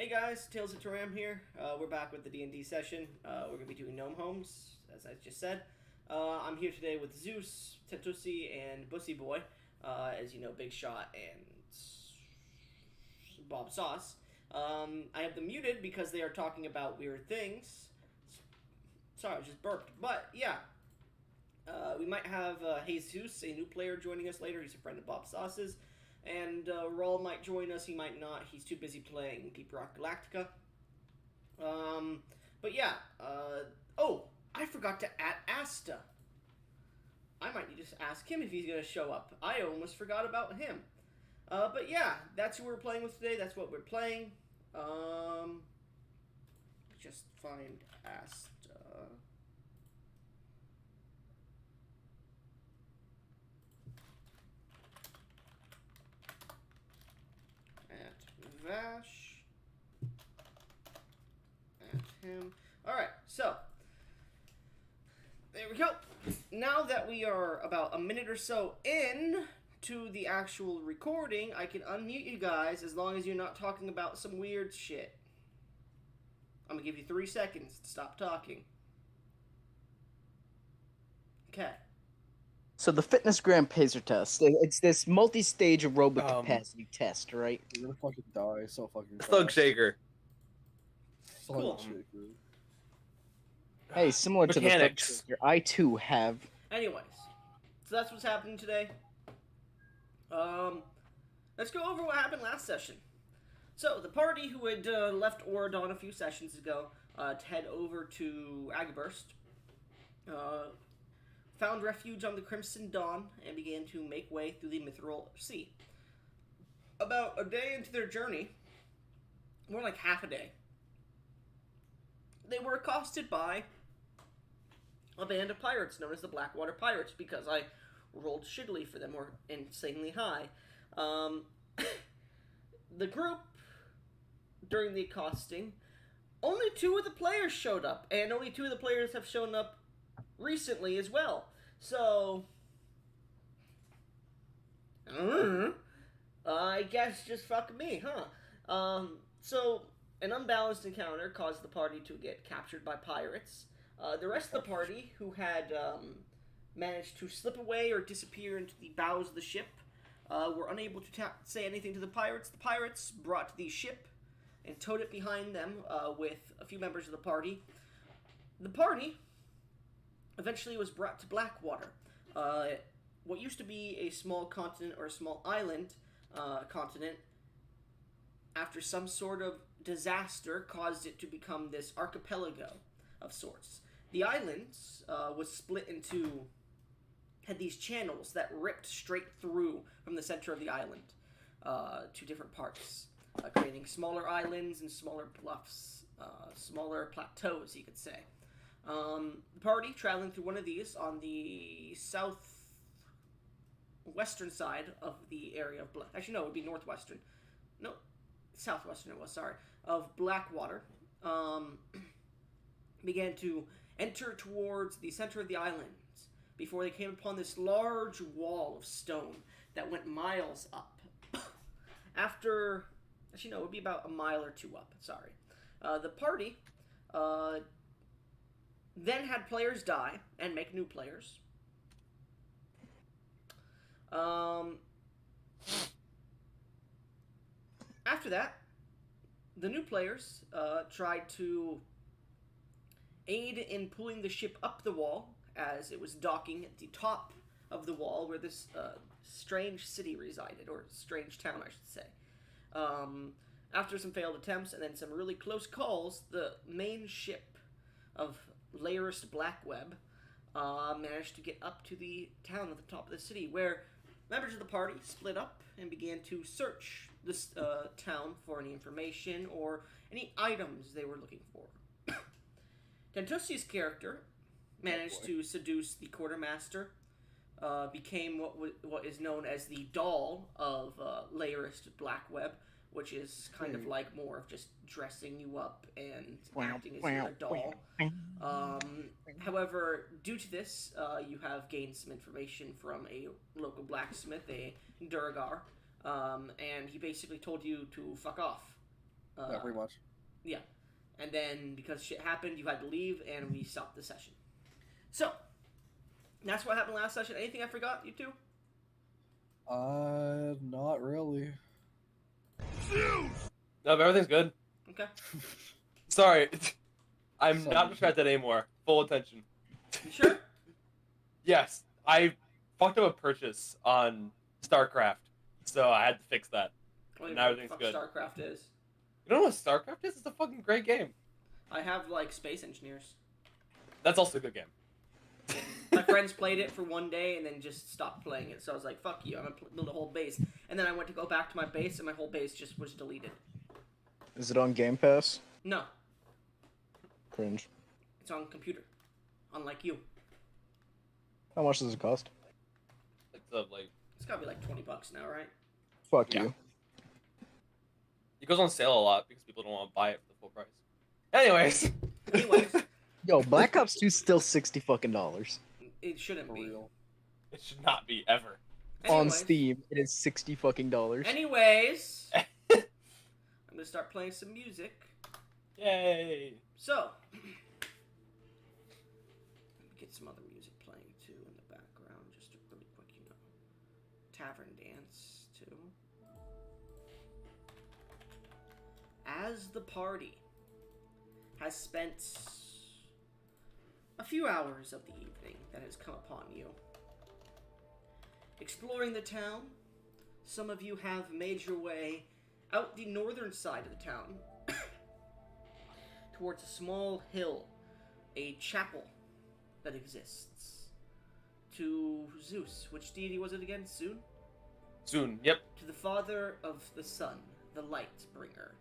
Hey guys, Tales of Turam here. We're back with the D&D session. We're going to be doing Gnome Homes, as I just said. I'm here today with Zeus, Tentusi, and Bussy Boy. As you know, Big Shot and Bob Sauce. I have them muted because they are talking about weird things. Sorry, I just burped. But, yeah. We might have Jesus, a new player, joining us later. He's a friend of Bob Sauce's. And Raul might join us, he might not. He's too busy playing Deep Rock Galactica. But yeah. Oh, I forgot to add Asta. I might need to ask him if he's going to show up. I almost forgot about him. But yeah, that's who we're playing with today. That's what we're playing. Just find Asta. At Vash. At him. Alright, so. There we go. Now that we are about a minute or so in to the actual recording, I can unmute you guys as long as you're not talking about some weird shit. I'm gonna give you 3 seconds to stop talking. Okay. So the fitness gram pacer test, it's this multi-stage aerobic capacity test, right? You're gonna fucking die so fucking fast. Thug Shaker. Cool. Shaker. Hey, similar to the Thug Mechanics. Shaker, I too have. Anyways, so that's what's happening today. Let's go over what happened last session. So, the party who had left Oradon a few sessions ago to head over to Agaburst found refuge on the Crimson Dawn and began to make way through the Mithril Sea. About a day into their journey, more like half a day, they were accosted by a band of pirates known as the Blackwater Pirates because I rolled shittily for them, or insanely high. The group, during the accosting, only 2 of the players showed up, and only 2 of the players have shown up recently as well. So, I guess just fuck me, huh? So, an unbalanced encounter caused the party to get captured by pirates. The rest of the party, who had managed to slip away or disappear into the bows of the ship, were unable to say anything to the pirates. The pirates brought the ship and towed it behind them with a few members of the party. The party eventually was brought to Blackwater, what used to be a small continent or a small island continent. After some sort of disaster caused it to become this archipelago of sorts. The island was split into, had these channels that ripped straight through from the center of the island to different parts, creating smaller islands and smaller bluffs, smaller plateaus, you could say. The party traveling through one of these on the southwestern side of the area of actually no, it would be northwestern. No, southwestern it was, sorry, of Blackwater, began to enter towards the center of the island before they came upon this large wall of stone that went miles up. Actually no, it would be about a mile or 2 up, sorry. The party then had players die and make new players. After that, the new players tried to aid in pulling the ship up the wall as it was docking at the top of the wall where this strange city resided, or strange town, I should say. After some failed attempts and then some really close calls, the main ship of Layerist Blackweb managed to get up to the town at the top of the city, where members of the party split up and began to search this town for any information or any items they were looking for. Tentusi's character managed to seduce the quartermaster, became what is known as the doll of Layerist Blackweb, which is kind of like more of just dressing you up and acting as a doll. However, due to this, you have gained some information from a local blacksmith, a Durgar, and he basically told you to fuck off. pretty much. Yeah. And then, because shit happened, you had to leave, and we stopped the session. So, that's what happened last session. Anything I forgot, you two? Not really. No, but everything's good. Okay. Sorry. I'm not distracted anymore. Full attention. You sure? Yes, I fucked up a purchase on StarCraft, so I had to fix that. I don't even Now know what the everything's fuck good. StarCraft is. You know what StarCraft is? It's a fucking great game. I have, like, Space Engineers. That's also a good game. My friends played it for one day and then just stopped playing it. So I was like, fuck you, I'm gonna build a whole base. And then I went to go back to my base and my whole base just was deleted. Is it on Game Pass? No, Cringe. it's on computer. Unlike you. How much does it cost? It's gotta be like $20 now, right? Fuck Yeah. you. It goes on sale a lot because people don't want to buy it for the full price. Anyways. Anyways, Yo, Black Ops 2 's still $60 fucking dollars. it shouldn't For be. real. It should not be ever. On Anyways. Steam, it is $60 fucking dollars. Anyways, I'm gonna start playing some music. Yay. So, get some other music playing too in the background, just a really quick, tavern dance too. As the party has spent a few hours of the evening that has come upon you, exploring the town, some of you have made your way out the northern side of the town towards a small hill, a chapel that exists to Zeus. Which deity was it again? Soon. Yep. To the father of the sun, the light bringer,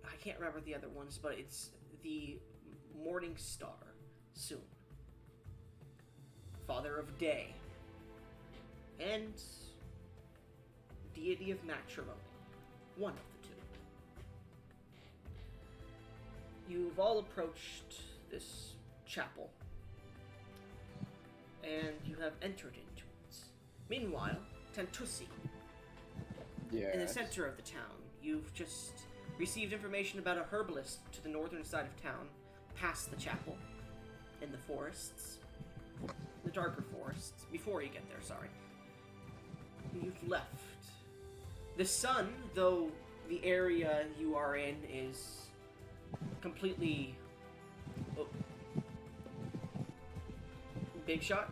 I can't remember the other ones, but it's the morning star, Soon. Father of day. And deity of matrimony. One of the two. You've all approached this chapel, and you have entered into it. Meanwhile, Tantusi, Yeah. in the center of the town, you've just received information about a herbalist to the northern side of town, past the chapel, in the forests, the darker forests, before you get there, sorry. You've left. The sun, though the area you are in is completely... Oh. Big shot?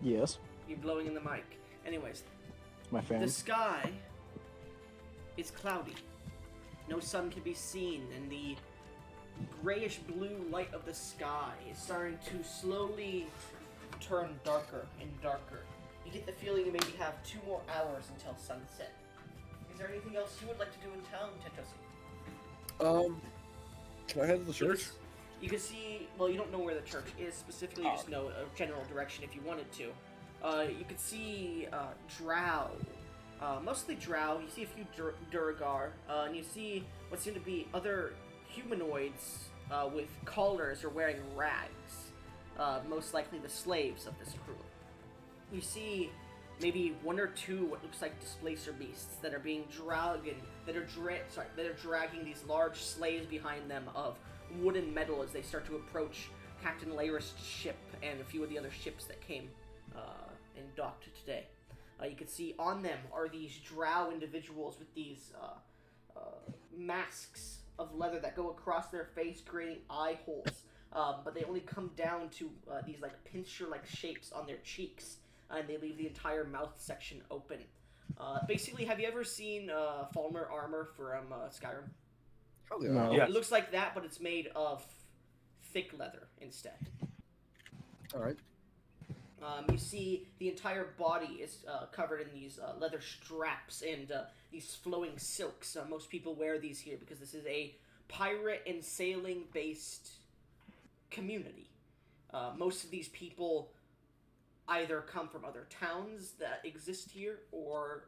Yes. You're blowing in the mic. Anyways, My fan. the sky is cloudy. No sun can be seen, and the grayish blue light of the sky is starting to slowly turn darker and darker. You get the feeling you maybe have 2 more hours until sunset. Is there anything else you would like to do in town, Tentosi? Can I head to the church? You can see, well, you don't know where the church is specifically, you just know a general direction if you wanted to. You could see drow, mostly drow. You see a few Duragar, and you see what seem to be other humanoids with collars or wearing rags, most likely the slaves of this crew. You see maybe 1 or 2 what looks like displacer beasts that are being dragged, that are dragging these large sleighs behind them of wood and metal as they start to approach Captain Laris's ship and a few of the other ships that came and docked today. You can see on them are these drow individuals with these masks of leather that go across their face, creating eye holes. But they only come down to these like pincer-like shapes on their cheeks, and they leave the entire mouth section open. Basically, have you ever seen Falmer armor from Skyrim? Hell yeah. No. Yes. It looks like that, but it's made of thick leather instead. Alright. You see the entire body is covered in these leather straps and these flowing silks. Most people wear these here because this is a pirate and sailing based community. Most of these people either come from other towns that exist here or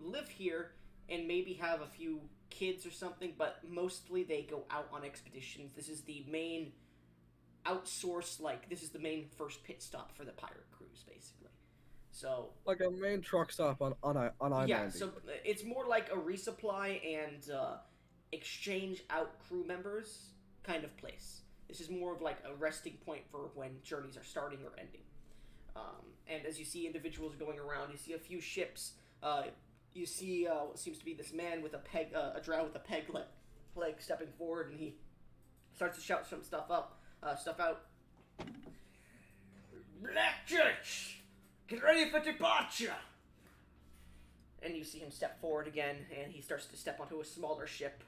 live here and maybe have a few kids or something, but mostly they go out on expeditions. This is the main outsourced, this is the main first pit stop for the pirate cruise, basically. So Like a main truck stop on I-90. yeah, so it's more like a resupply and exchange out crew members kind of place. This is more of like a resting point for when journeys are starting or ending. And as you see individuals going around, you see a few ships. You see what seems to be this man with a drow with a peg leg stepping forward, and he starts to shout some stuff out. Black Church, get ready for departure. And you see him step forward again, and he starts to step onto a smaller ship.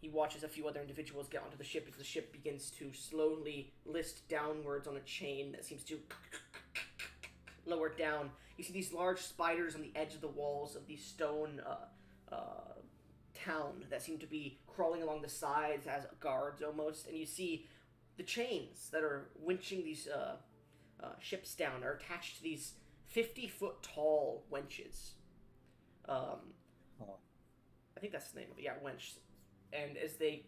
He watches a few other individuals get onto the ship as the ship begins to slowly list downwards on a chain that seems to lower down. You see these large spiders on the edge of the walls of the stone town that seem to be crawling along the sides as guards almost. And you see the chains that are winching these ships down are attached to these 50-foot tall wenches. I think that's the name of it. Yeah, wench. And as they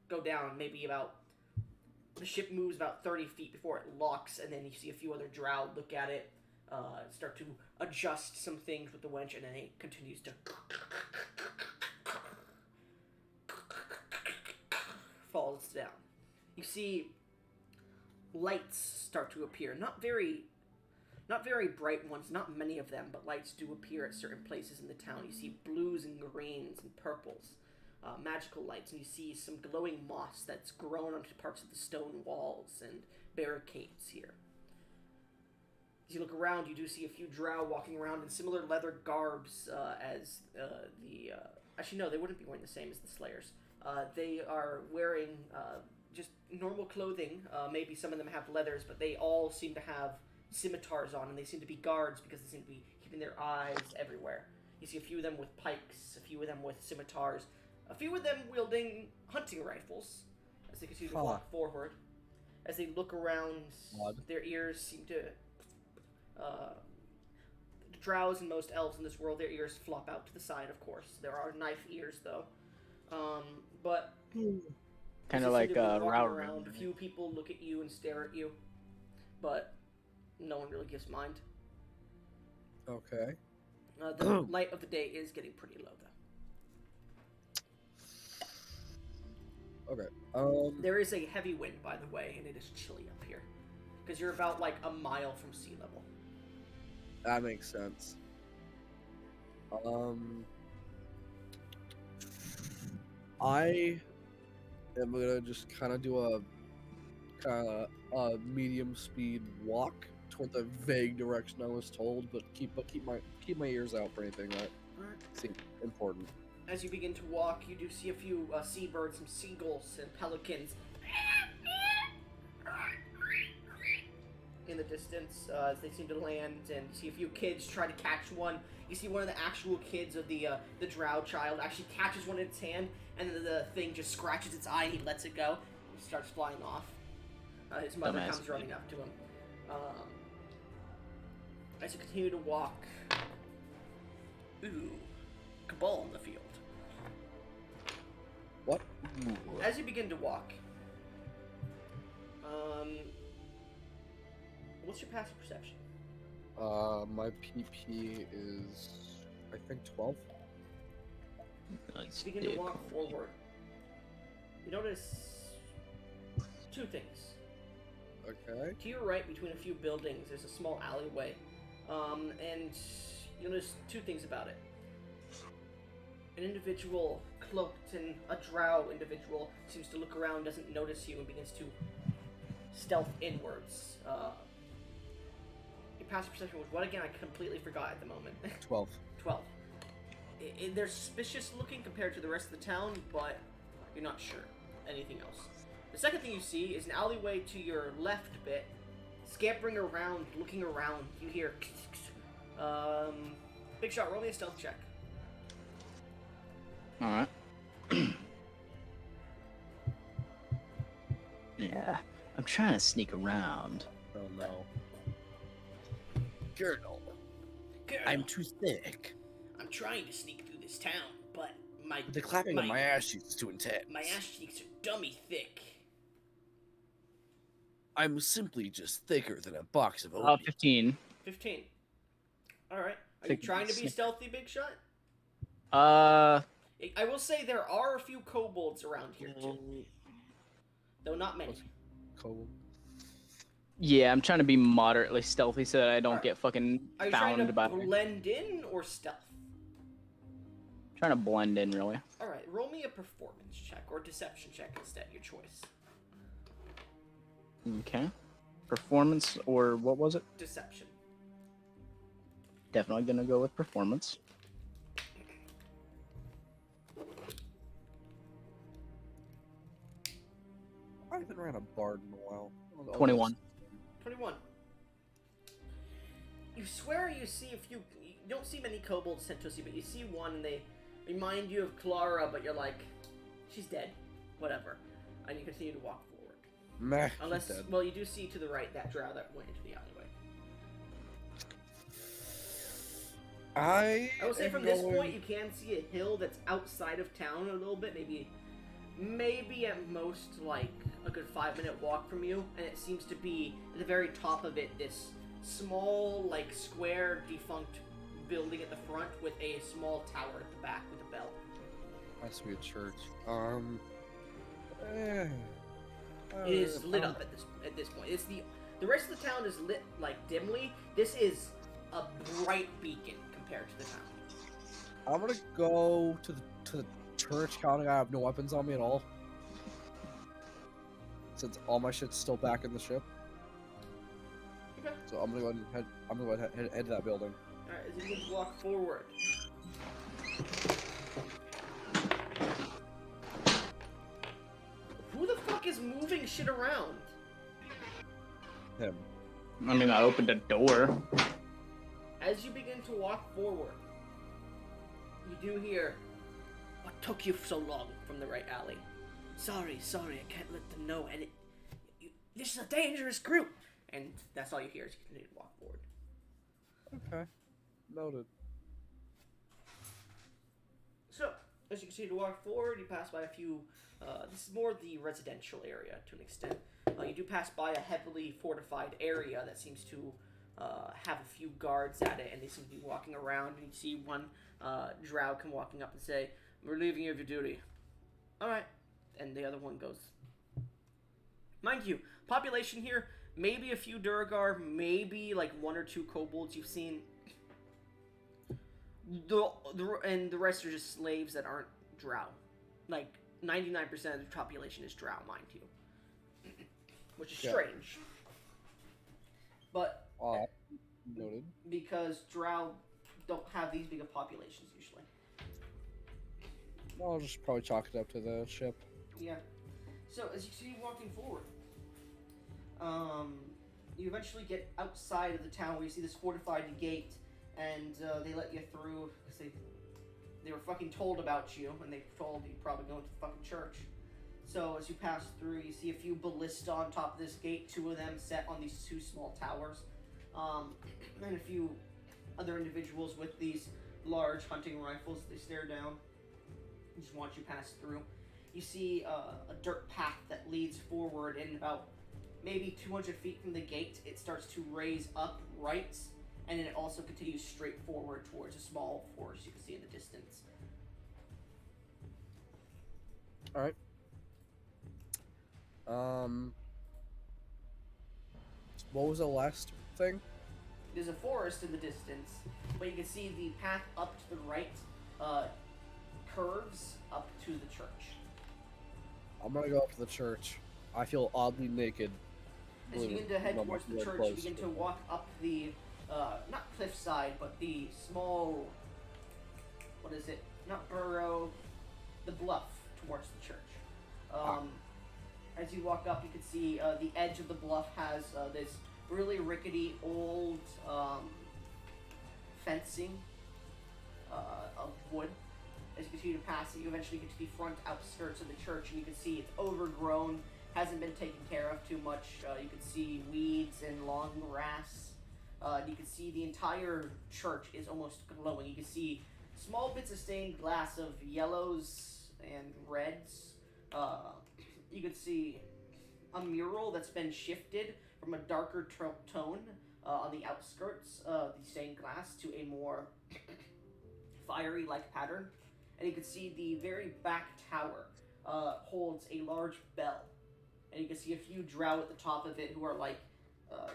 go down, the ship moves about 30 feet before it locks, and then you see a few other drow look at it, start to adjust some things with the wench, and then it continues to falls down. You see lights start to appear, not very bright ones, not many of them, but lights do appear at certain places in the town. You see blues and greens and purples, magical lights, and you see some glowing moss that's grown onto parts of the stone walls and barricades here. As you look around, you do see a few drow walking around in similar leather garbs as actually, no, they wouldn't be wearing the same as the Slayers. They are wearing just normal clothing. Maybe some of them have leathers, but they all seem to have scimitars on, and they seem to be guards because they seem to be keeping their eyes everywhere. You see a few of them with pikes, a few of them with scimitars, a few of them wielding hunting rifles as they continue to walk forward. As they look around, their ears seem to... the drows and most elves in this world, their ears flop out to the side, of course. There are knife ears, though. But... kind of like Raul. Around. A few people look at you and stare at you, but no one really gives mind. Okay. The light of the day is getting pretty low, though. Okay. There is a heavy wind, by the way, and it is chilly up here because you're about like a mile from sea level. That makes sense. I am gonna just kind of do a medium speed walk toward the vague direction I was told, but keep my ears out for anything that seems important. As you begin to walk, you do see a few seabirds, some seagulls and pelicans in the distance as they seem to land, and you see a few kids try to catch one. You see one of the actual kids of the drow child actually catches one in its hand, and then the thing just scratches its eye and he lets it go. He starts flying off. His mother comes running up to him. As you continue to walk, ooh, Cabal in the field. What? As you begin to walk, what's your passive perception? My PP is, I think, 12. As you begin to walk forward, you notice two things. Okay. To your right, between a few buildings, there's a small alleyway, and you'll notice two things about it. An individual cloaked in a drow individual seems to look around, doesn't notice you, and begins to stealth inwards. Your passive perception was what again? I completely forgot at the moment. 12. 12. They're suspicious looking compared to the rest of the town, but you're not sure. Anything else? The second thing you see is an alleyway to your left bit, scampering around, looking around. You hear, Big Shot, roll me a stealth check. Alright. Yeah, I'm trying to sneak around. Oh no. Colonel, I'm too thick. I'm trying to sneak through this town, but The clapping on my ass cheeks is too intense. my ass cheeks are dummy thick. I'm simply just thicker than a box of oatmeal. 15. 15. All right. Are you Think trying to be snicker. stealthy, Big Shot? Uh, I will say there are a few kobolds around here too, though not many. Cool. yeah, I'm trying to be moderately stealthy so that I don't Alright. get fucking Are you trying found to by. blend in or stealth? Trying to blend in, really. All right. Roll me a performance check or deception check instead. Your choice. Okay. Performance or what was it? Deception. Definitely gonna go with performance. I haven't ran a bard in a while. 21. 21. You swear you see a few. You don't see many kobolds sent to see, but you see one. And they remind you of Clara, but you're like, she's dead. Whatever. And you continue to walk forward. Meh. Unless, dead. well, you do see to the right that drow that went into the alleyway. I will say from this point you can see a hill that's outside of town a little bit, maybe at most like a good 5-minute walk from you, and it seems to be at the very top of it this small like square defunct building at the front with a small tower at the back with a bell. Has to be a church. It is lit up at this point. It's the rest of the town is lit like dimly. This is a bright beacon compared to the town. I'm gonna go to the church, counting I have no weapons on me at all, since all my shit's still back in the ship. Okay. So I'm gonna go ahead and head to that building. Alright, as you begin to walk forward. Who the fuck is moving shit around? Him. I mean, I opened a door. As you begin to walk forward, you do hear, "What took you so long?" from the right alley. Sorry, I can't let them know, and this is a dangerous group! And that's all you hear as you continue to walk forward. Okay. Noted. So, as you continue to walk forward, you pass by a few, this is more the residential area to an extent. You do pass by a heavily fortified area that seems to have a few guards at it, and they seem to be walking around, and you see one drow come walking up and say, "I'm relieving you of your duty." Alright. And the other one goes. Mind you, population here, maybe a few Durgar, maybe like 1 or 2 kobolds you've seen. And the rest are just slaves that aren't drow. Like, 99% of the population is drow, mind you. Which is strange. But, Noted. because drow don't have these big of populations usually. I'll just probably chalk it up to the ship. Yeah. So, as you see walking forward, you eventually get outside of the town where you see this fortified gate, and they let you through because they were fucking told about you, and they told you probably going to the fucking church. So as you pass through, you see a few ballista on top of this gate, 2 of them set on these 2 small towers, and a few other individuals with these large hunting rifles. They stare down and just watch you pass through. You see a dirt path that leads forward, and about maybe 200 feet from the gate, it starts to raise up right, and then it also continues straight forward towards a small forest you can see in the distance. Alright. What was the last thing? There's a forest in the distance, but you can see the path up to the right curves up to the church. I'm gonna go up to the church. I feel oddly naked. As you begin to head towards the church, you begin to walk up the, not cliffside, but the small, what is it? Not burrow, the bluff towards the church. As you walk up, you can see the edge of the bluff has this really rickety old fencing of wood. As you continue to pass it, you eventually get to the front outskirts of the church, and you can see it's overgrown, hasn't been taken care of too much. You can see weeds and long grass. You can see the entire church is almost glowing. You can see small bits of stained glass of yellows and reds. You can see a mural that's been shifted from a darker tone on the outskirts of the stained glass to a more fiery-like pattern. And you can see the very back tower holds a large bell. And you can see a few drow at the top of it who are like,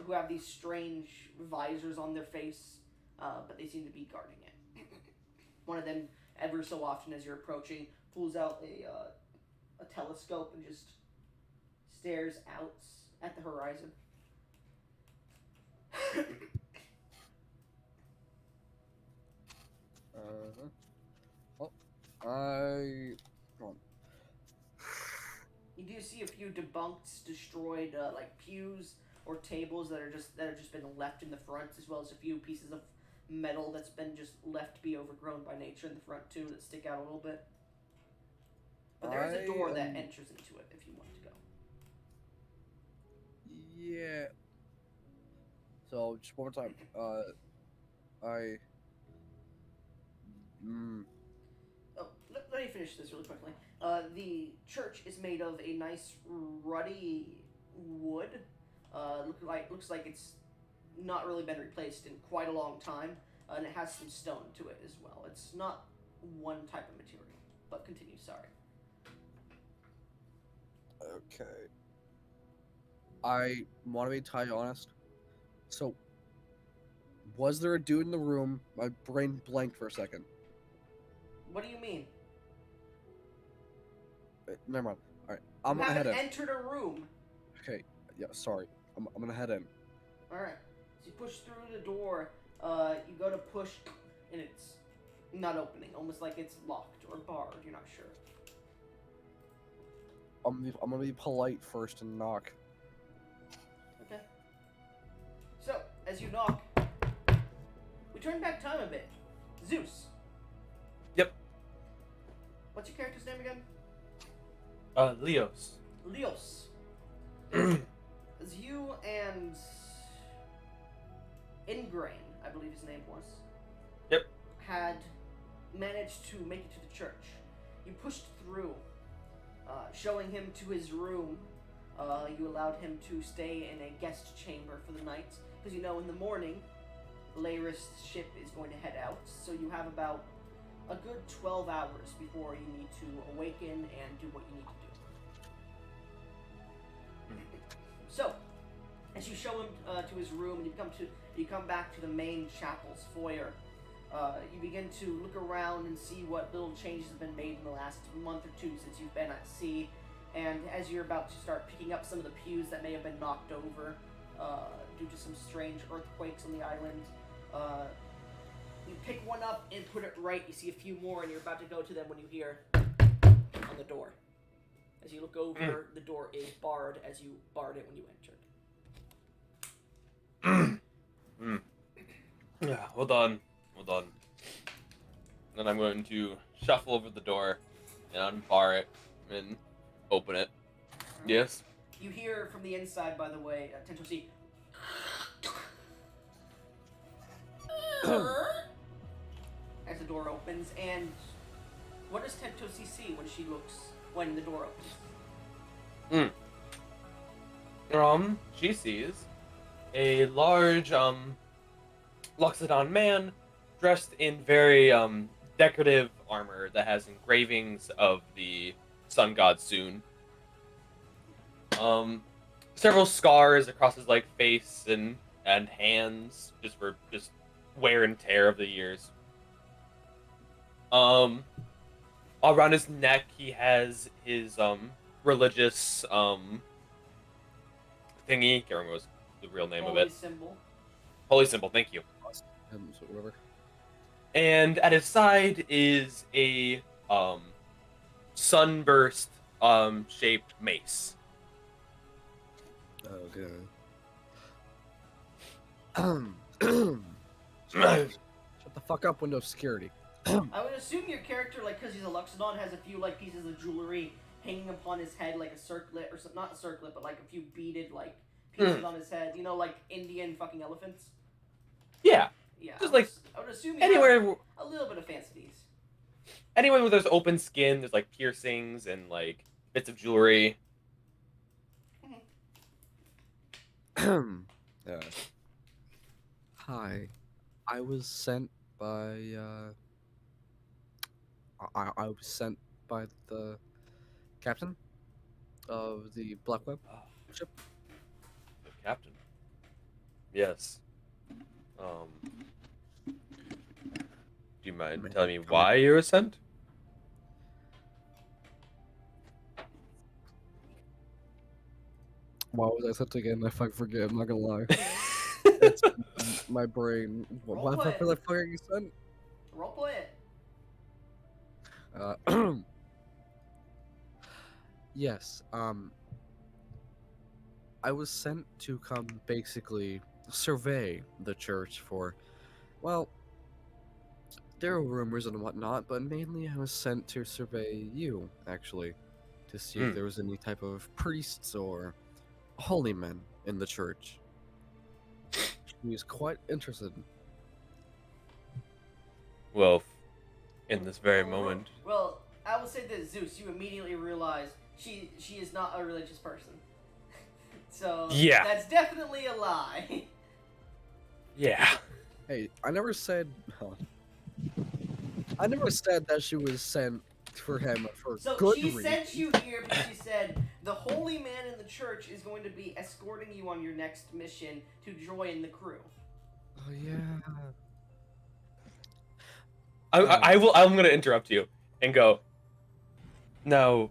who have these strange visors on their face, but they seem to be guarding it. One of them, ever so often as you're approaching, pulls out a telescope and just stares out at the horizon. Well, Hold on. You do see a few debunked, destroyed, like pews or tables that have just been left in the front, as well as a few pieces of metal that's been just left to be overgrown by nature in the front too, that stick out a little bit. But there is a door that enters into it if you want to go. Yeah. So just one more time. Oh, let me finish this really quickly. The church is made of a nice ruddy wood. Looks like it's not really been replaced in quite a long time, and it has some stone to it as well. It's not one type of material, but continue. Sorry. Okay. I want to be entirely honest. So, was there a dude in the room? My brain blanked for a second. What do you mean? Never mind. All right, I'm you gonna head in. entered a room. Okay. Yeah. Sorry. I'm gonna head in. All right. So you push through the door. You go to push, and it's not opening. Almost like it's locked or barred. You're not sure. I'm gonna be polite first and knock. Okay. So as you knock, we turn back time a bit. Zeus. Yep. What's your character's name again? Leos. Leos. As you and Ingrain, I believe his name was. Yep. Had managed to make it to the church. You pushed through, showing him to his room. You allowed him to stay in a guest chamber for the night, because you know in the morning, Laris's ship is going to head out, so you have about a good 12 hours before you need to awaken and do what you need to do. So, as you show him to his room and you come back to the main chapel's foyer, you begin to look around and see what little changes have been made in the last month or two since you've been at sea. And as you're about to start picking up some of the pews that may have been knocked over due to some strange earthquakes on the island, you pick one up and put it right. You see a few more, and you're about to go to them when you hear on the door. As you look over, the door is barred as you barred it when you entered. Yeah, hold on. Then I'm going to shuffle over the door and unbar it and open it. Yes? You hear from the inside, by the way, Tentosi. As the door opens, and what does Tentosi see when the door opens? She sees a large, Loxodon man dressed in very, decorative armor that has engravings of the sun god Soon. Several scars across his, face and hands, just for wear and tear of the years. Around his neck, he has his, religious, thingy. Can't remember what was the real name of it. Symbol. Holy symbol, thank you. Whatever. And at his side is a, sunburst, shaped mace. Okay. Shut the fuck up, Windows Security. I would assume your character, because he's a Luxodon, has a few, pieces of jewelry hanging upon his head, like a circlet, or not a circlet, but, a few beaded, pieces on his head. You know, like Indian fucking elephants? Yeah. Yeah. Just, I would assume you anywhere, have a little bit of fancities. anywhere where there's open skin, there's, piercings and, bits of jewelry. uh, hi. I was sent by I was sent by the captain of the Black Web Ah, ship. the captain. Yes. Um, do you mind May I telling me come in? why you were sent? Why was I sent again? If I forget, I'm not gonna lie. It's my brain. Why the Roleplay fuck it. was I fucking sent? Roleplay it. Uh, yes. I was sent to come basically survey the church for, well, there are rumors and whatnot, but mainly I was sent to survey you, actually, to see if Hmm. there was any type of priests or holy men in the church. She was quite interested. Well, in this very Well, moment. well, I will say this, Zeus. You immediately realize she is not a religious person. So Yeah. that's definitely a lie. Yeah. Hey, I never said. I never said that she was sent for him for So good she reason. sent you here because she said the holy man in the church is going to be escorting you on your next mission to join the crew. Oh yeah. I will. I'm gonna interrupt you and go. Now,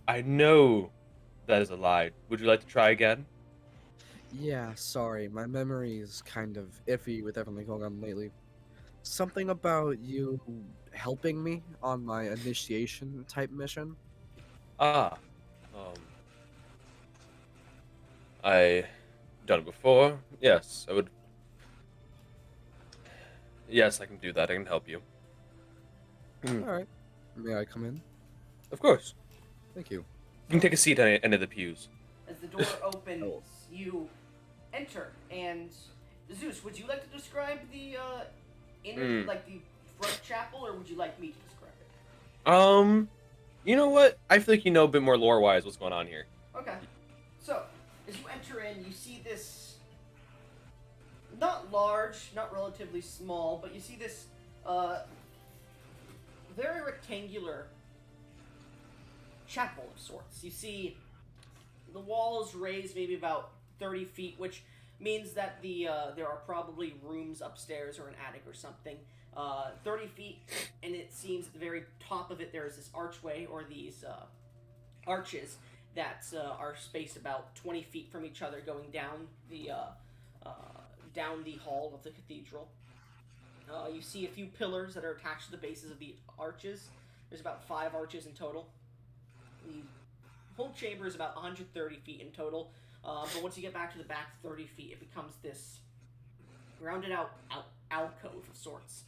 I know that is a lie. Would you like to try again? Yeah, sorry, my memory is kind of iffy with everything going on lately. Something about you helping me on my initiation type mission? Ah. Um. I done it before. Yes, I would. Yes, I can do that. I can help you. Alright. May I come in? Of course. Thank you. You can take a seat on any of the pews. As the door opens, Oh. you enter, and Zeus, would you like to describe the inner, Mm. like the front chapel, or would you like me to describe it? You know what? I feel like you know a bit more lore-wise what's going on here. Okay. So, as you enter in, you see this not large, not relatively small, but you see this very rectangular chapel of sorts. You see the walls raised maybe about 30 feet, which means that there are probably rooms upstairs or an attic or something. 30 feet, and it seems at the very top of it there is this archway or these arches that are spaced about 20 feet from each other, going down the hall of the cathedral. You see a few pillars that are attached to the bases of the arches. There's about 5 arches in total. The whole chamber is about 130 feet in total, but once you get back to the back 30 feet, it becomes this rounded out alcove of sorts.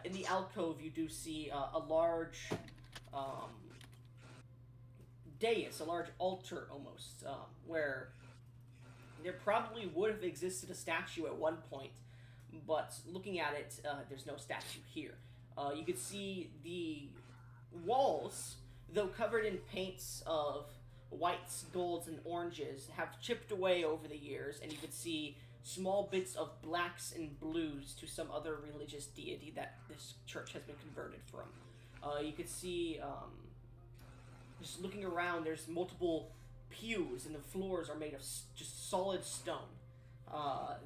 In the alcove, you do see a large um, dais, a large altar almost, where there probably would have existed a statue at one point, but looking at it, there's no statue here. You could see the walls, though covered in paints of whites, golds, and oranges, have chipped away over the years, and you could see small bits of blacks and blues to some other religious deity that this church has been converted from. You could see, just looking around, there's multiple pews, and the floors are made of just solid stone.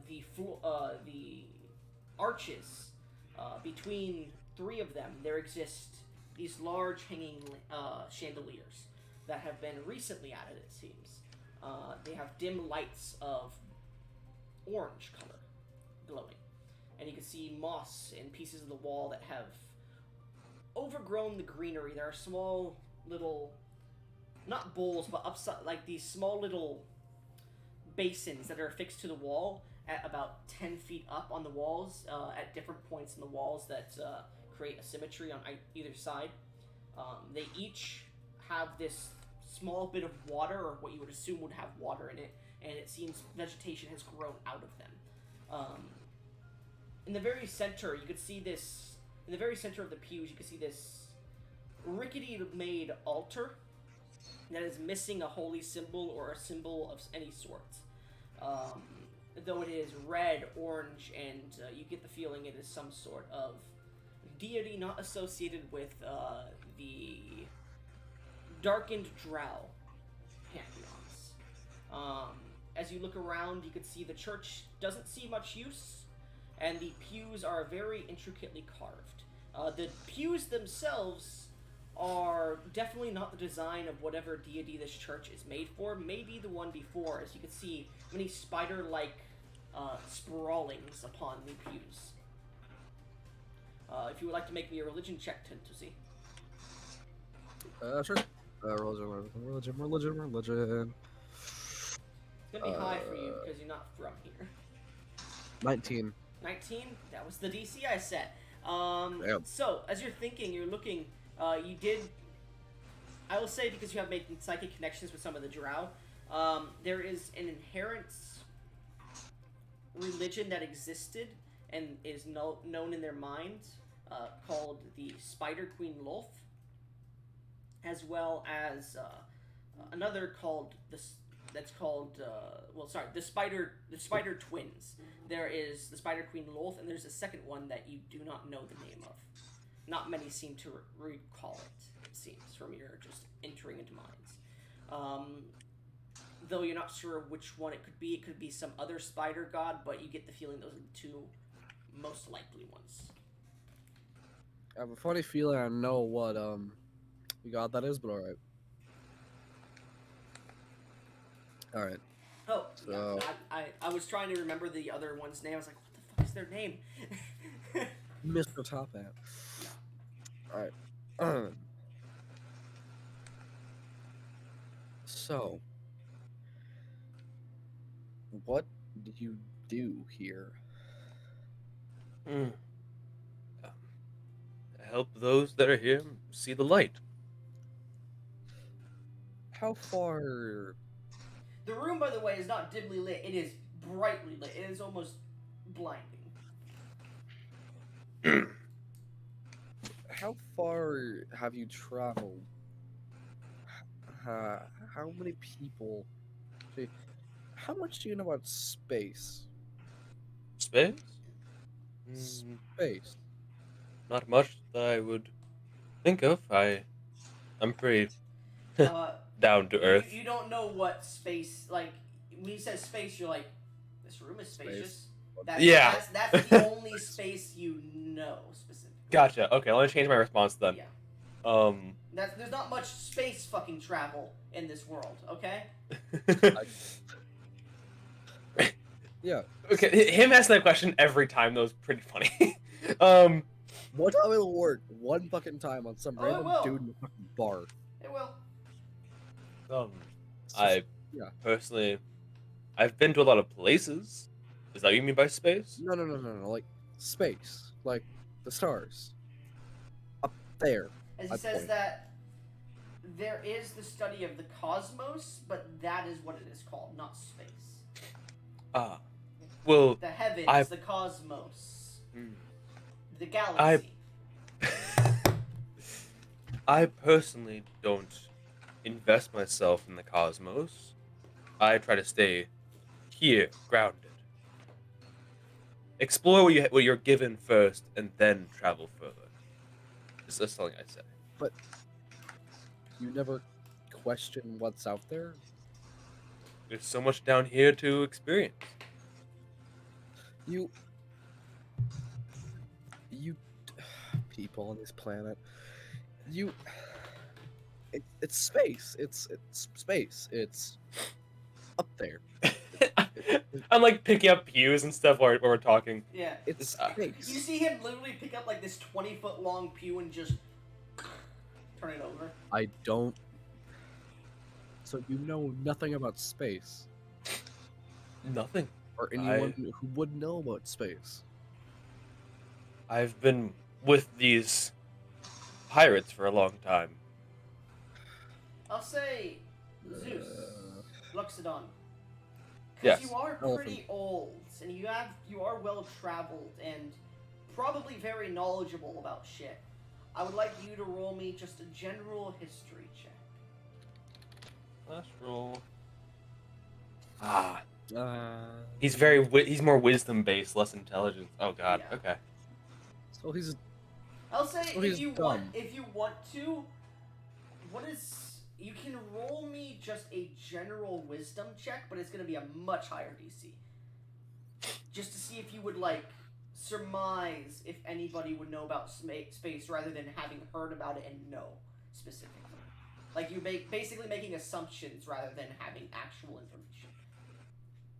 The arches, between 3 of them, there exist these large hanging chandeliers that have been recently added, it seems. They have dim lights of orange color glowing. And you can see moss and pieces of the wall that have overgrown the greenery. There are small little, not bowls, but upside, like these small little basins that are affixed to the wall at about 10 feet up on the walls, at different points in the walls that create a symmetry on either side. They each have this small bit of water, or what you would assume would have water in it, and it seems vegetation has grown out of them. In the very center, you could see this. In the very center of the pews, you could see this rickety made altar that is missing a holy symbol or a symbol of any sort. um, though it is red, orange, and you get the feeling it is some sort of deity not associated with the darkened drow pantheons. As you look around, you can see the church doesn't see much use, and the pews are very intricately carved. The pews themselves are definitely not the design of whatever deity this church is made for. Maybe the one before, as you can see many spider-like sprawlings upon the pews. If you would like to make me a religion check, Tentusi. Sure. Religion. It's gonna be high for you because you're not from here. 19. 19? That was the DC I set. Damn. So, as you're thinking, you're looking, you did, I will say, because you have made psychic connections with some of the drow, there is an inherent religion that existed and is known in their mind, called the Spider Queen Lolth, as well as another called the Spider Twins. There is the Spider Queen Lolth, and there's a second one that you do not know the name of. Not many seem to recall it seems, from your just entering into minds. Though you're not sure which one it could be some other spider god, but you get the feeling those are the two most likely ones. I have a funny feeling I know what god that is, but alright. Alright. Oh, So- yeah, I was trying to remember the other one's name. I was like, what the fuck is their name? Mr. Top Hat. Alright. So, what do you do here? Help those that are here see the light. How far? The room, by the way, is not dimly lit. It is brightly lit. It is almost blinding. How far have you traveled? How many people? How much do you know about space? Space? Space. Not much that I would think of. I'm pretty down to earth. You don't know what space, like, when you say space, you're like, this room is spacious. Yeah. That's the only space you know specifically. Gotcha. Okay, let me change my response then. Yeah. There's not much space fucking travel in this world, okay? Yeah. Okay, him asking that question every time though is pretty funny. One time it'll work. One fucking time on some Oh, it random will. dude in a fucking bar. It will. It's just- I yeah. personally, I've been to a lot of places. Is that what you mean by space? No. Like space, like the stars, up there. As he I'd says point. that there is the study of the cosmos, but that is what it is called, not space. Ah, well, The heavens, I've- the cosmos, mm, the galaxy. I personally don't invest myself in the cosmos. I try to stay here, grounded. Explore what you're given first, and then travel further. This is something I say. But you never question what's out there. There's so much down here to experience. You people on this planet. It's space. It's space. It's up there. I'm like picking up pews and stuff while we're talking. Yeah. It's You space. see him literally pick up like this 20-foot long pew and just turn it over. I don't. So you know nothing about space, Nothing. or anyone who would know about space. I've been with these pirates for a long time. I'll say Zeus, Luxodon. Yes. Because you are Elephant. pretty old, and you are well traveled and probably very knowledgeable about shit. I would like you to roll me just a general history check. Let's roll. Ah, He's he's more wisdom based, less intelligence. Oh God. Yeah. Okay. So he's I'll say So he's dumb. if you want to, you can roll me just a general wisdom check, but it's gonna be a much higher DC. Just to see if you would like surmise if anybody would know about space rather than having heard about it and know specifically. Like you basically making assumptions rather than having actual information.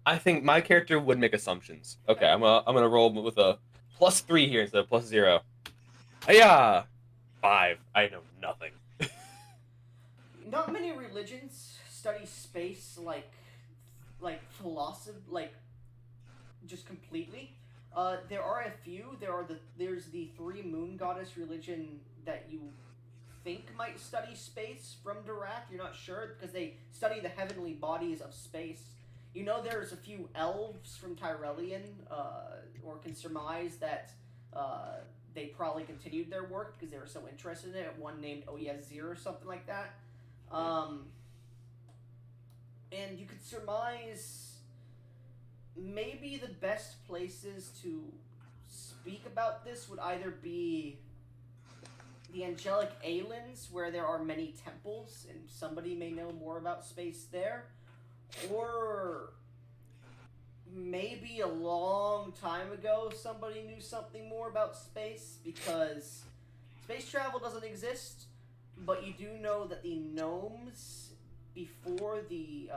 I think my character would make assumptions. Okay, I'm gonna roll with a +3 here instead of +0. Yeah, 5. I know nothing. Not many religions study space like philosophy, like just completely. There are a few. There's the 3 moon goddess religion that you think might study space from Durath. You're not sure because they study the heavenly bodies of space. You know, there's a few elves from Tyrellian, or can surmise that they probably continued their work because they were so interested in it. One named Oyezir or something like that. And you could surmise maybe the best places to speak about this would either be the Angelic Aelins, where there are many temples, and somebody may know more about space there, or maybe a long time ago somebody knew something more about space, because space travel doesn't exist, but you do know that the gnomes before the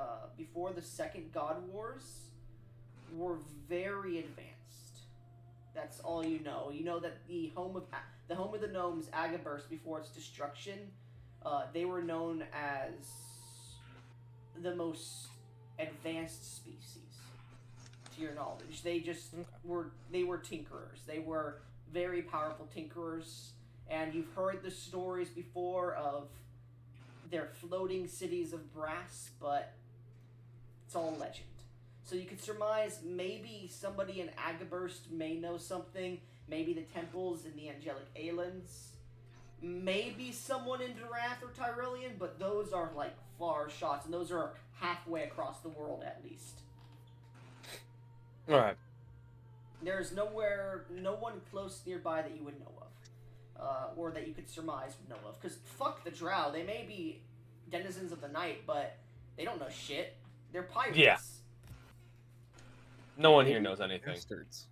Second God Wars were very advanced. That's all you know. You know that the home of the gnomes, Agaburst, before its destruction, they were known as the most advanced species. To your knowledge, they just were tinkerers. They were very powerful tinkerers, and you've heard the stories before of their floating cities of brass, but it's all legend. So you could surmise maybe somebody in Agaburst may know something. Maybe the temples in the Angelic Aelins. Maybe someone in Durath or Tyrellian, but those are like far shots, and those are halfway across the world at least. Alright. There's no one close nearby that you would know of. Or that you could surmise would know of. Because fuck the Drow. They may be denizens of the night, but they don't know shit. They're pirates. Yeah. No one here knows anything. Bastards.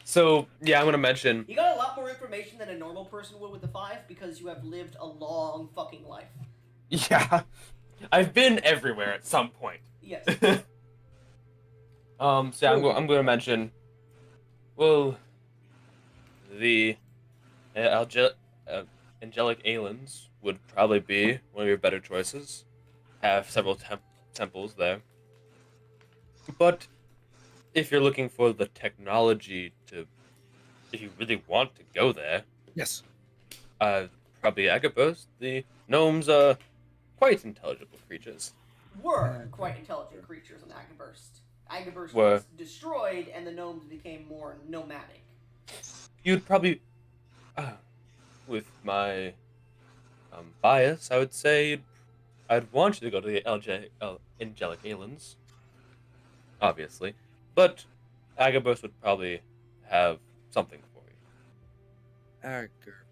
So, yeah, I'm gonna mention... You got a lot more information than a normal person would with the 5 because you have lived a long fucking life. Yeah. I've been everywhere at some point. Yes. So yeah, I'm gonna mention... Well... The... Angelic Aelins would probably be one of your better choices. Have several temples there. But... if you're looking for the technology to, if you really want to go there, Yes. Probably Agabus. The gnomes are quite intelligible creatures. Were quite intelligent creatures in Agaburst. Agaburst Were. was destroyed, and the gnomes became more nomadic. You'd probably, with my bias, I would say I'd want you to go to the Angelic Aelins, obviously. But Agabus would probably have something for you. Agger.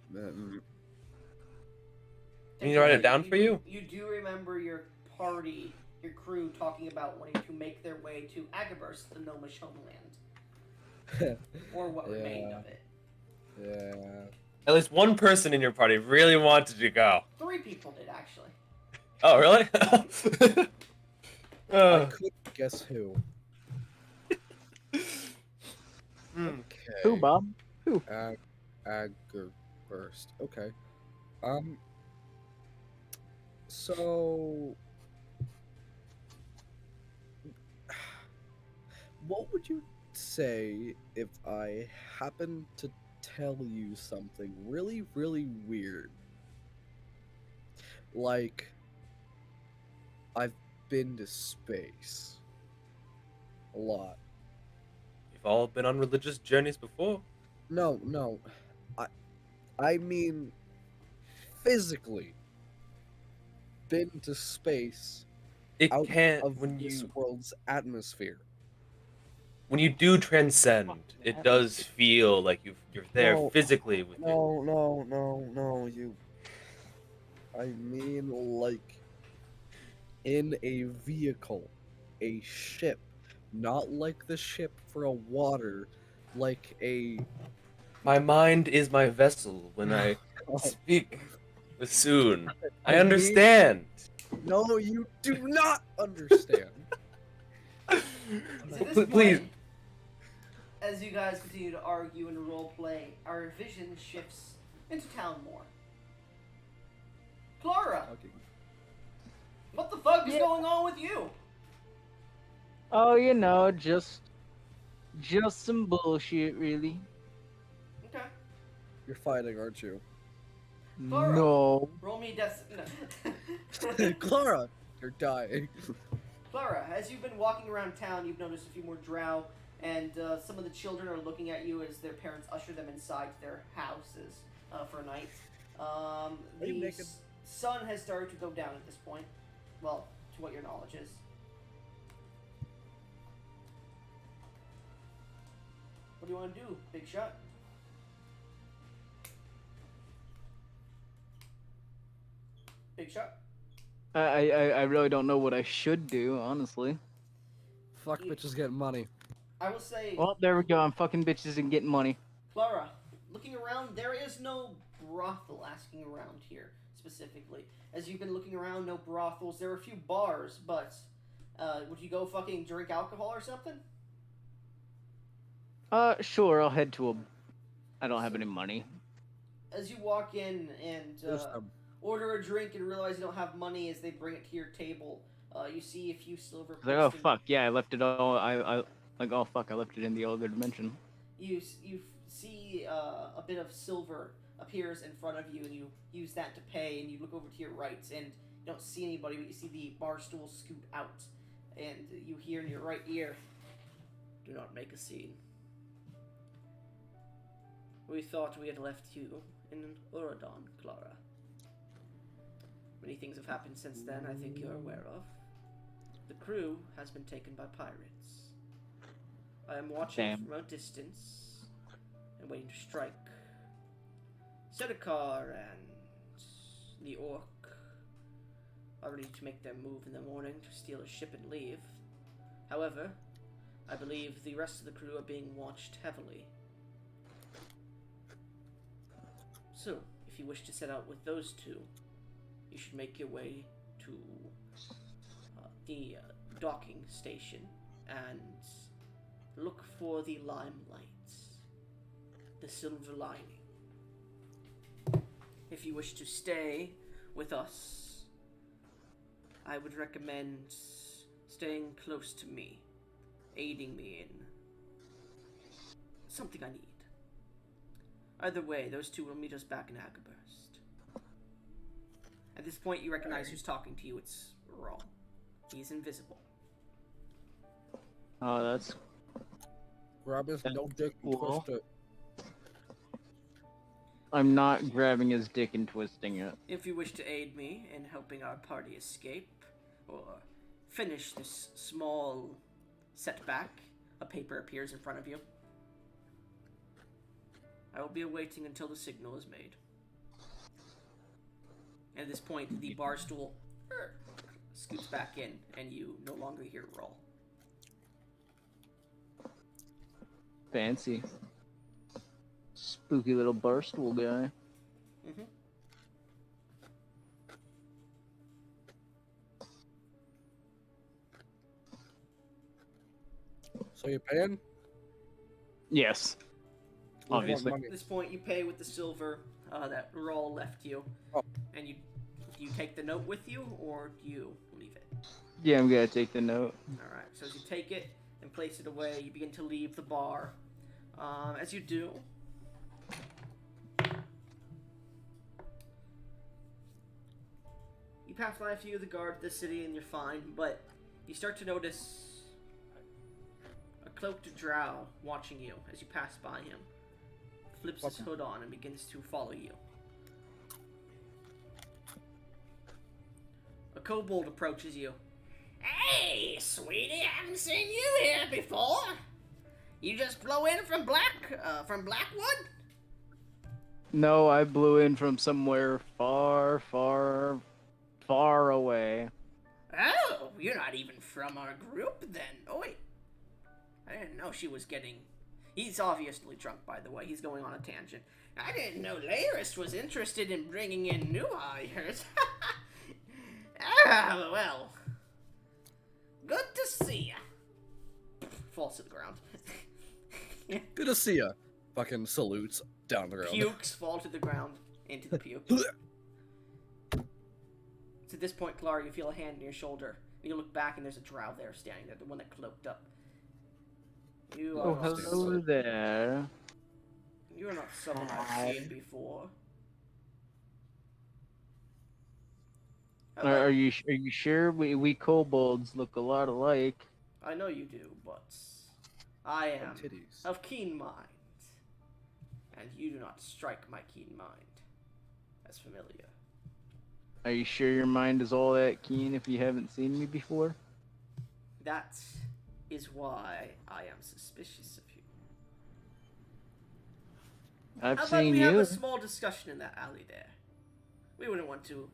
You need to write it down for you? You do remember your party, your crew, talking about wanting to make their way to Agaburst, the gnomish homeland. Or what remained of it. Yeah. At least one person in your party really wanted to go. 3 people did, actually. Oh, really? I could guess who. Okay. Who, Bob? Who? Aggerburst. Okay. So, what would you say if I happen to tell you something really, really weird? Like, I've been to space a lot. We've all been on religious journeys before. No. I mean physically been to space It out can't of when this you world's atmosphere. do transcend. It does feel like you're there No, physically with you. no, you. I mean, like, in a vehicle, a ship, not like the ship for a water, like a. My mind is my vessel when I speak soon. I I mean, understand. no, you do not understand. So at this Please. point, as you guys continue to argue and role play, our vision shifts into town more. Clara, what the fuck is Yeah. going on with you? Oh, you know, just some bullshit, really. Okay. You're fighting, aren't you? Clara. No. Roll me death. No. Clara, you're dying. Clara, as you've been walking around town, you've noticed a few more drow, and some of the children are looking at you as their parents usher them inside their houses for a night. you The naked? sun has started to go down at this point. Well, to what your knowledge is. What do you want to do, Big Shot? Big Shot? I really don't know what I should do, honestly. Fuck bitches getting money. I will say, Well, there we go. I'm fucking bitches and getting money. Clara, looking around, there is no brothel asking around here, specifically. As you've been looking around, no brothels. There are a few bars, but would you go fucking drink alcohol or something? Sure, I'll head to a... I don't have any money. As you walk in and There's them. order a drink and realize you don't have money as they bring it to your table, you see a few silver Like, oh, plates. fuck, yeah, I left it all... Like, oh, fuck, I left it in the other dimension. You see a bit of silver appears in front of you, and you use that to pay, and you look over to your right, and you don't see anybody, but you see the bar stool scoot out, and you hear in your right ear, "Do not make a scene. We thought we had left you in Uradon, Clara. Many things have happened since then, I think you're aware of. The crew has been taken by pirates. I am watching Damn. from a distance and waiting to strike. Sedekar and the Orc are ready to make their move in the morning to steal a ship and leave. However, I believe the rest of the crew are being watched heavily. So, if you wish to set out with those two, you should make your way to the docking station and look for the limelight, the silver lining. If you wish to stay with us, I would recommend staying close to me, aiding me in something I need. Either way, those two will meet us back in Agaburst. At this point, you recognize who's talking to you. It's Raul. He's invisible. Oh, that's... Grab his no dick and Cool. twist it. I'm not grabbing his dick and twisting it. If you wish to aid me in helping our party escape, or finish this small setback, a paper appears in front of you. I will be awaiting until the signal is made. At this point, the bar stool scoots back in, and you no longer hear roll. Fancy. Spooky little barstool guy. Mm-hmm. So you paying? Yes. We want Obviously. money. At this point, you pay with the silver that Raul left you, Oh. and do you take the note with you, or do you leave it? Yeah, I'm gonna take the note. Alright, so as you take it and place it away, you begin to leave the bar. As you do, you pass by a few of the guards of the city and you're fine, but you start to notice a cloaked drow watching you as you pass by him. Flips his hood on and begins to follow you. A kobold approaches you. sweetie, I haven't seen you here before. You just blow in from Blackwood? No, I blew in from somewhere far, far, far away. Oh, you're not even from our group then. Oh wait, I didn't know she was getting... He's obviously drunk, by the way. He's going on a tangent. I didn't know Laris was interested in bringing in new hires. Ah, well. Good to see ya. Falls to the ground. Good to see ya. Fucking salutes down the ground. Pukes fall to the ground into the puke. It's at this point, Clara, you feel a hand on your shoulder. You look back and there's a drow there standing there, the one that cloaked up. You are Hello there. You are not someone I've seen before. Are you sure? We kobolds look a lot alike. I know you do, but I am Titties. of keen mind, and you do not strike my keen mind as familiar. Are you sure your mind is all that keen if you haven't seen me before? That is why I am suspicious of you. I've How about seen we you. have a small discussion in that alley there? We wouldn't want to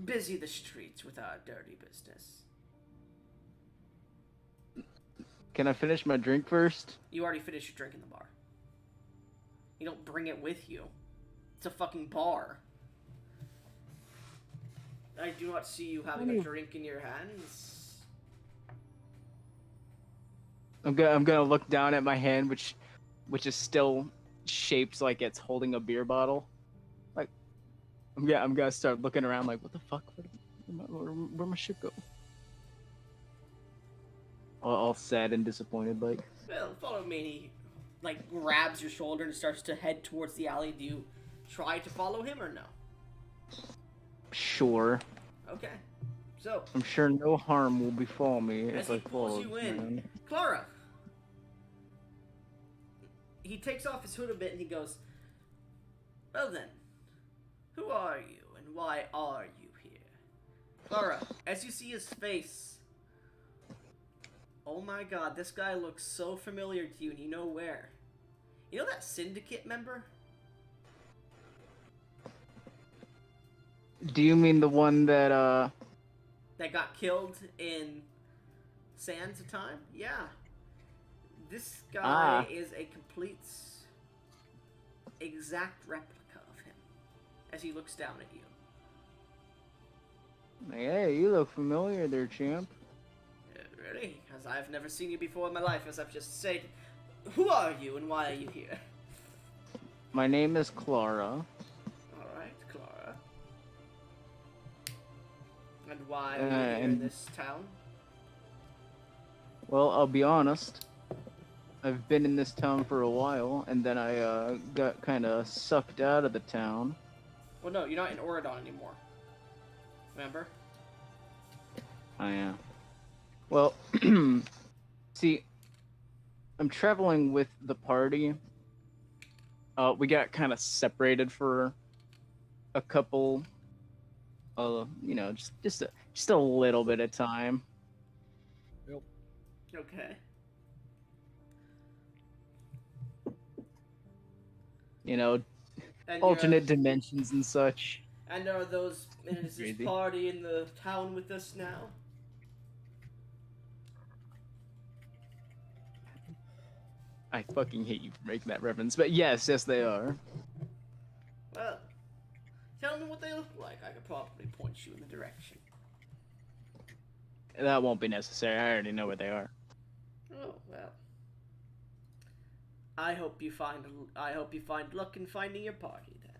busy the streets with our dirty business. Can I finish my drink first? You already finished your drink in the bar. You don't bring it with you. It's a fucking bar. I do not see you having a drink in your hands. I'm gonna look down at my hand, which is still shaped like it's holding a beer bottle. Like, I'm gonna start looking around like, what the fuck? Where'd my shit go? All sad and disappointed, like. Well, follow me. And he, like, grabs your shoulder and starts to head towards the alley. Do you try to follow him or no? Sure. Okay. So, I'm sure no harm will befall me as if he I pulls follow you this in, man. Clara. He takes off his hood a bit and he goes, well then, who are you and why are you here? Clara, as you see his face, oh my god, this guy looks so familiar to you and you know where. You know that syndicate member? Do you mean the one that That got killed in Sands of Time? Yeah. This guy is a complete, exact replica of him as he looks down at you. Hey, you look familiar there, champ. Really? As I've never seen you before in my life, as I've just said. Who are you and why are you here? My name is Clara. Alright, Clara. And why are you here in this town? Well, I'll be honest. I've been in this town for a while, and then I got kind of sucked out of the town. Well, no, you're not in Oridon anymore. Remember? I am. Well, see, I'm traveling with the party. We got kind of separated for a couple, just a little bit of time. Okay. You know, And alternate dimensions and such. And are those... And is this Crazy. party in the town with us now? I fucking hate you for making that reference, but yes, they are. Well, tell me what they look like. I could probably point you in the direction. That won't be necessary. I already know where they are. Oh, well. I hope you find luck in finding your party then.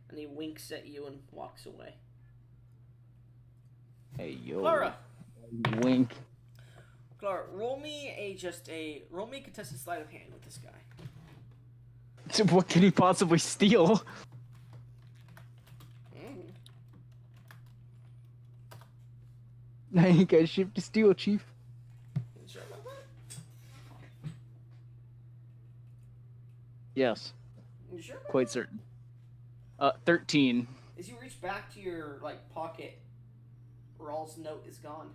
And he winks at you and walks away. Hey, yo. Clara, Wink. Clara, roll me a contested sleight of hand with this guy. What can he possibly steal? I ain't got shit to steal, Chief. You sure about that? Yes, You sure about quite that? certain. 13. As you reach back to your pocket, Raul's note is gone.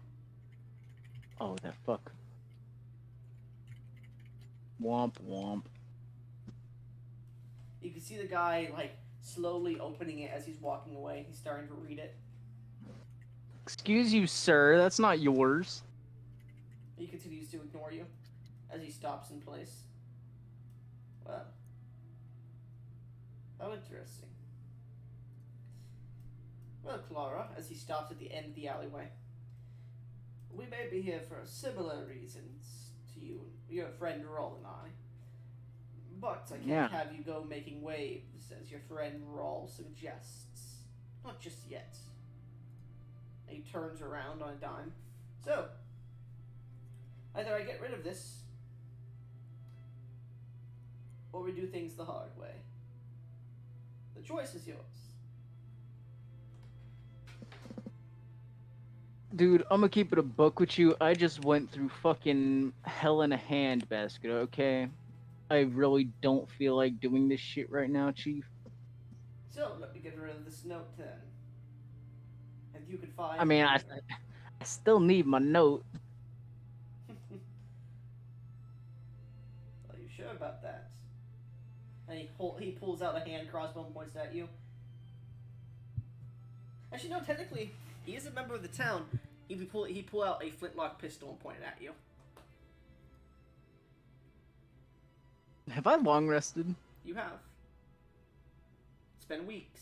Oh, that fuck. Womp womp. You can see the guy like slowly opening it as he's walking away. He's starting to read it. Excuse you, sir. That's not yours. He continues to ignore you as he stops in place. Well, how interesting. Well, Clara, as he stops at the end of the alleyway, we may be here for similar reasons to you, your friend Raul and I. But I can't have you go making waves, as your friend Raul suggests. Not just yet. And he turns around on a dime. So, either I get rid of this, or we do things the hard way. The choice is yours. Dude, I'm gonna keep it a buck with you. I just went through fucking hell in a handbasket, okay? I really don't feel like doing this shit right now, Chief. So, let me get rid of this note then. And you can find... I mean, I still need my note. Are you sure about that? And he pulls out a hand crossbow and points at you. Actually, no, technically, he is a member of the town. He pull out a flintlock pistol and point it at you. Have I long rested? You have. It's been weeks.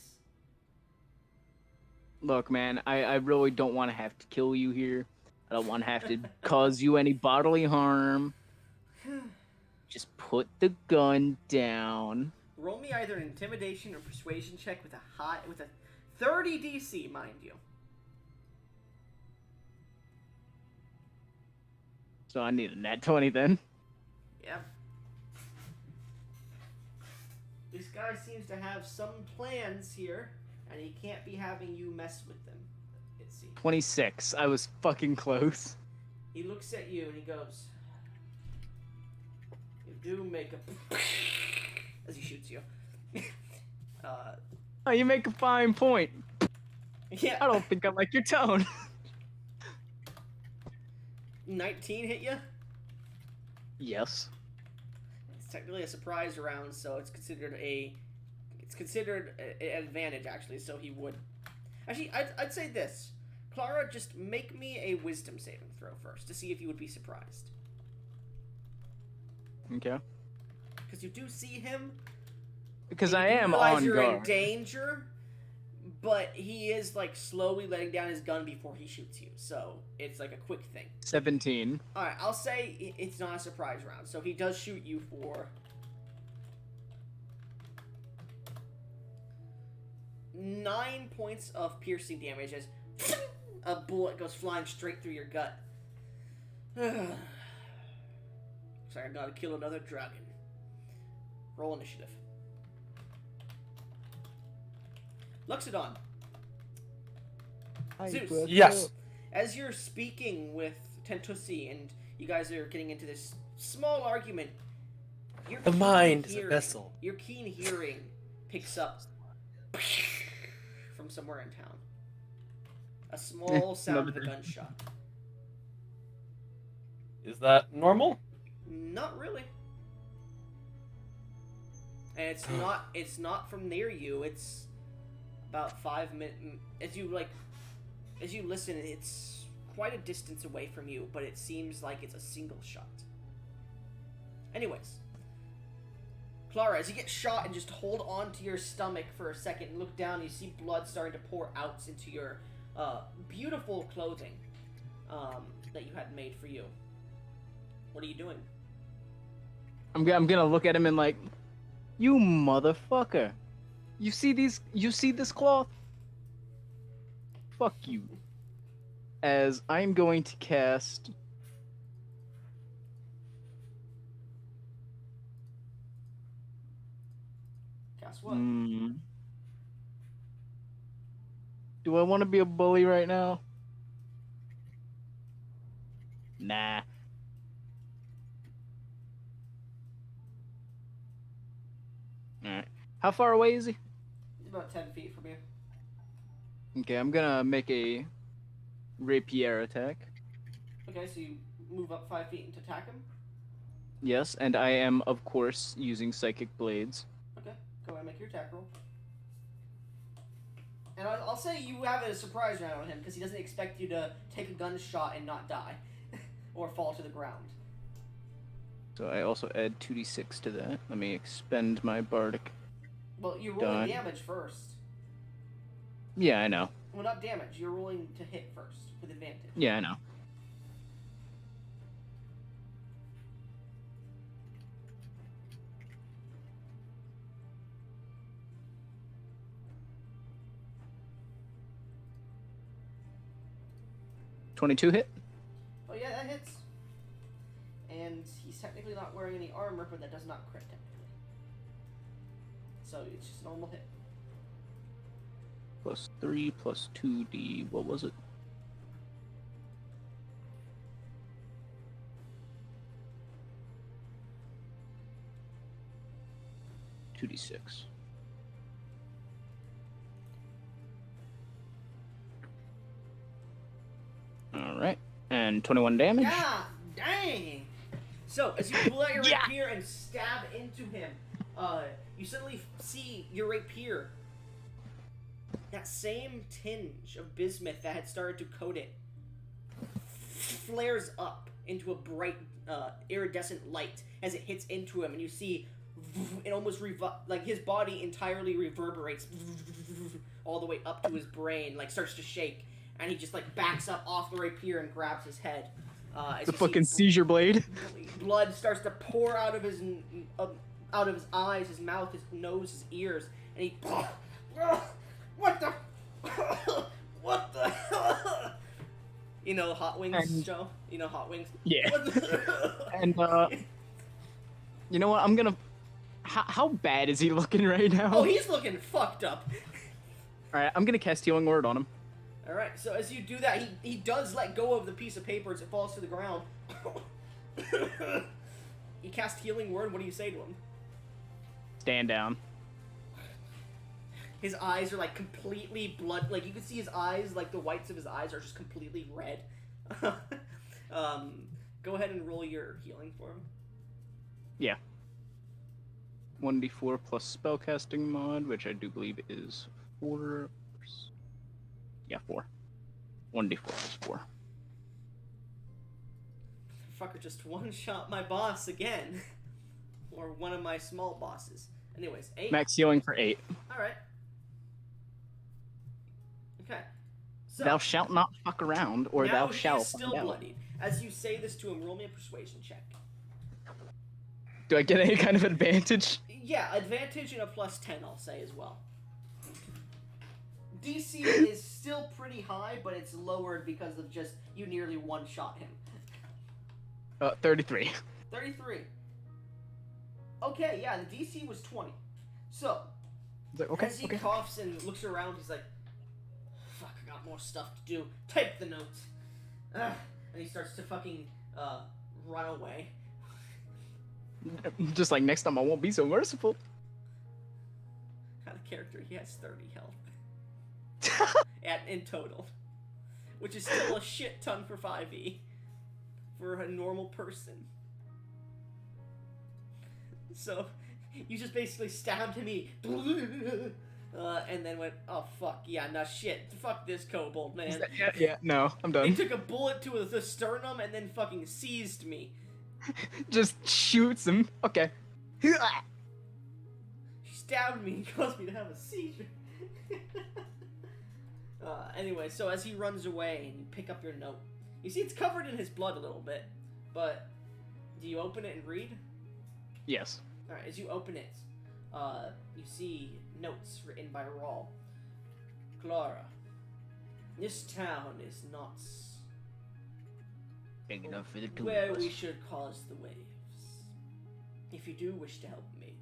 Look, man, I really don't want to have to kill you here. I don't want to have to cause you any bodily harm. Just put the gun down. Roll me either an intimidation or persuasion check with a 30 DC, mind you. So I need a nat 20 then. Yep. This guy seems to have some plans here, and he can't be having you mess with them, it seems. 26. I was fucking close. He looks at you and he goes, "You do make a..." as he shoots you. Oh, you make a fine point. Yeah. I don't think I like your tone. 19 hit you? Yes. It's technically a surprise round, so it's considered an advantage, actually, so he would... Actually, I'd say this. Clara, just make me a wisdom saving throw first, to see if you would be surprised. Okay. Because you do see him. Because and I you am realize on you're guard. in danger, but he is, like, slowly letting down his gun before he shoots you, so it's, like, a quick thing. 17. Alright, I'll say it's not a surprise round, so he does shoot you for... 9 points of piercing damage as a bullet goes flying straight through your gut. Looks like I gotta kill another dragon. Roll initiative. Luxodon. Zeus. Yes. As you're speaking with Tentusi and you guys are getting into this small argument, The mind is a vessel. Your keen hearing picks up from somewhere in town. A small sound of a gunshot. Is that normal? Not really. And it's not from near you. It's about 5 minutes. As you listen, it's quite a distance away from you, but it seems like it's a single shot. Anyways, Clara, as you get shot and just hold on to your stomach for a second and look down, you see blood starting to pour out into your beautiful clothing that you had made for you. What are you doing? I'm gonna look at him and like, you motherfucker. You see this cloth? Fuck you. As I'm going to cast... Guess what? Do I want to be a bully right now? Nah. Alright. How far away is he? He's about 10 feet from you. Okay, I'm gonna make a rapier attack. Okay, so you move up 5 feet to attack him. Yes, and I am, of course, using Psychic Blades. Okay, go ahead and make your attack roll. And I'll say you have a surprise round on him because he doesn't expect you to take a gunshot and not die. Or fall to the ground. So I also add 2d6 to that. Let me expend my bardic. Well, you're rolling damage first. Yeah, I know. Well, not damage. You're rolling to hit first with advantage. Yeah, I know. $22 hit. Oh yeah, that hits. And he's technically not wearing any armor, but that does not crit technically. So it's just a normal hit. Plus 3 plus 2d. What was it? $2d6. Alright. And 21 damage. Yeah, dang! So, as you pull out your rapier and stab into him, you suddenly see your rapier. That same tinge of bismuth that had started to coat it flares up into a bright, iridescent light as it hits into him, and you see it almost like his body entirely reverberates all the way up to his brain, like starts to shake, and he just like backs up off the rapier and grabs his head. The fucking seizure blade. Blood starts to pour out of his eyes, his mouth, his nose, his ears, and he. What the? What the? You know Hot Wings show? You know Hot Wings? Yeah. And you know what? I'm gonna. How bad is he looking right now? Oh, he's looking fucked up. All right, I'm gonna cast Healing Word on him. All right, so as you do that, he does let go of the piece of paper as it falls to the ground. You cast Healing Word. What do you say to him? Stand down. His eyes are like completely blood. Like you can see his eyes, like the whites of his eyes are just completely red. Go ahead and roll your healing for him. Yeah. 1d4 plus spellcasting mod, which I do believe is 4. Yeah, 4. 1d4 plus 4. Fucker just one-shot my boss again. Or one of my small bosses. Anyways, 8. Max healing for 8. Alright. Okay. So, Thou shalt not fuck around, or now thou he shalt is still find out. bloodied. As you say this to him, roll me a persuasion check. Do I get any kind of advantage? Yeah, advantage and a plus 10, I'll say as well. DC is still pretty high, but it's lowered because of just you nearly one-shot him. 33. 33. Okay, yeah, the DC was 20. So, Okay, as he coughs and looks around, he's like, fuck, I got more stuff to do. Take the notes. And he starts to fucking run away. Just like next time I won't be so merciful. Kind of character, he has 30 health. In total. Which is still a shit ton for 5e. For a normal person. So, you just basically stabbed me. And then went, oh fuck, yeah, nah shit. Fuck this kobold, man. Yeah, no, I'm done. He took a bullet to the sternum and then fucking seized me. Just shoots him. Okay. She stabbed me and caused me to have a seizure. Anyway, so as he runs away and you pick up your note, you see it's covered in his blood a little bit, but do you open it and read? Yes. Alright, as you open it, you see notes written by Raul. Clara, this town is not Big enough for the two where of us. we should cause the waves. If you do wish to help me,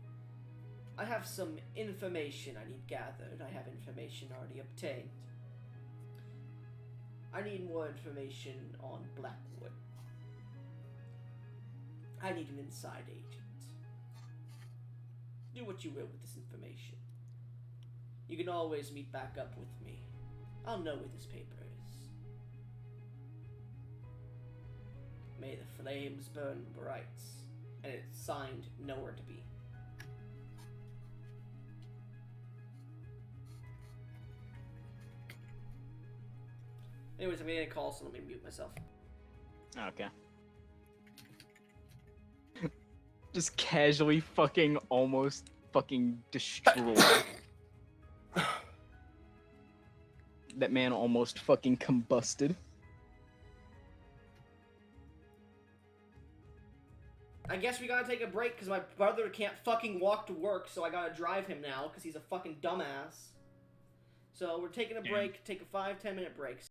I have some information I need gathered. I have information already obtained. I need more information on Blackwood. I need an inside agent. Do what you will with this information. You can always meet back up with me. I'll know where this paper is. May the flames burn bright. And it's signed Nowhere to Be. Anyways, I'm getting a call, so let me mute myself. Okay. Just casually fucking almost fucking destroyed. That man almost fucking combusted. I guess we gotta take a break because my brother can't fucking walk to work, so I gotta drive him now because he's a fucking dumbass. So we're taking a break, take a 5-10 minute break.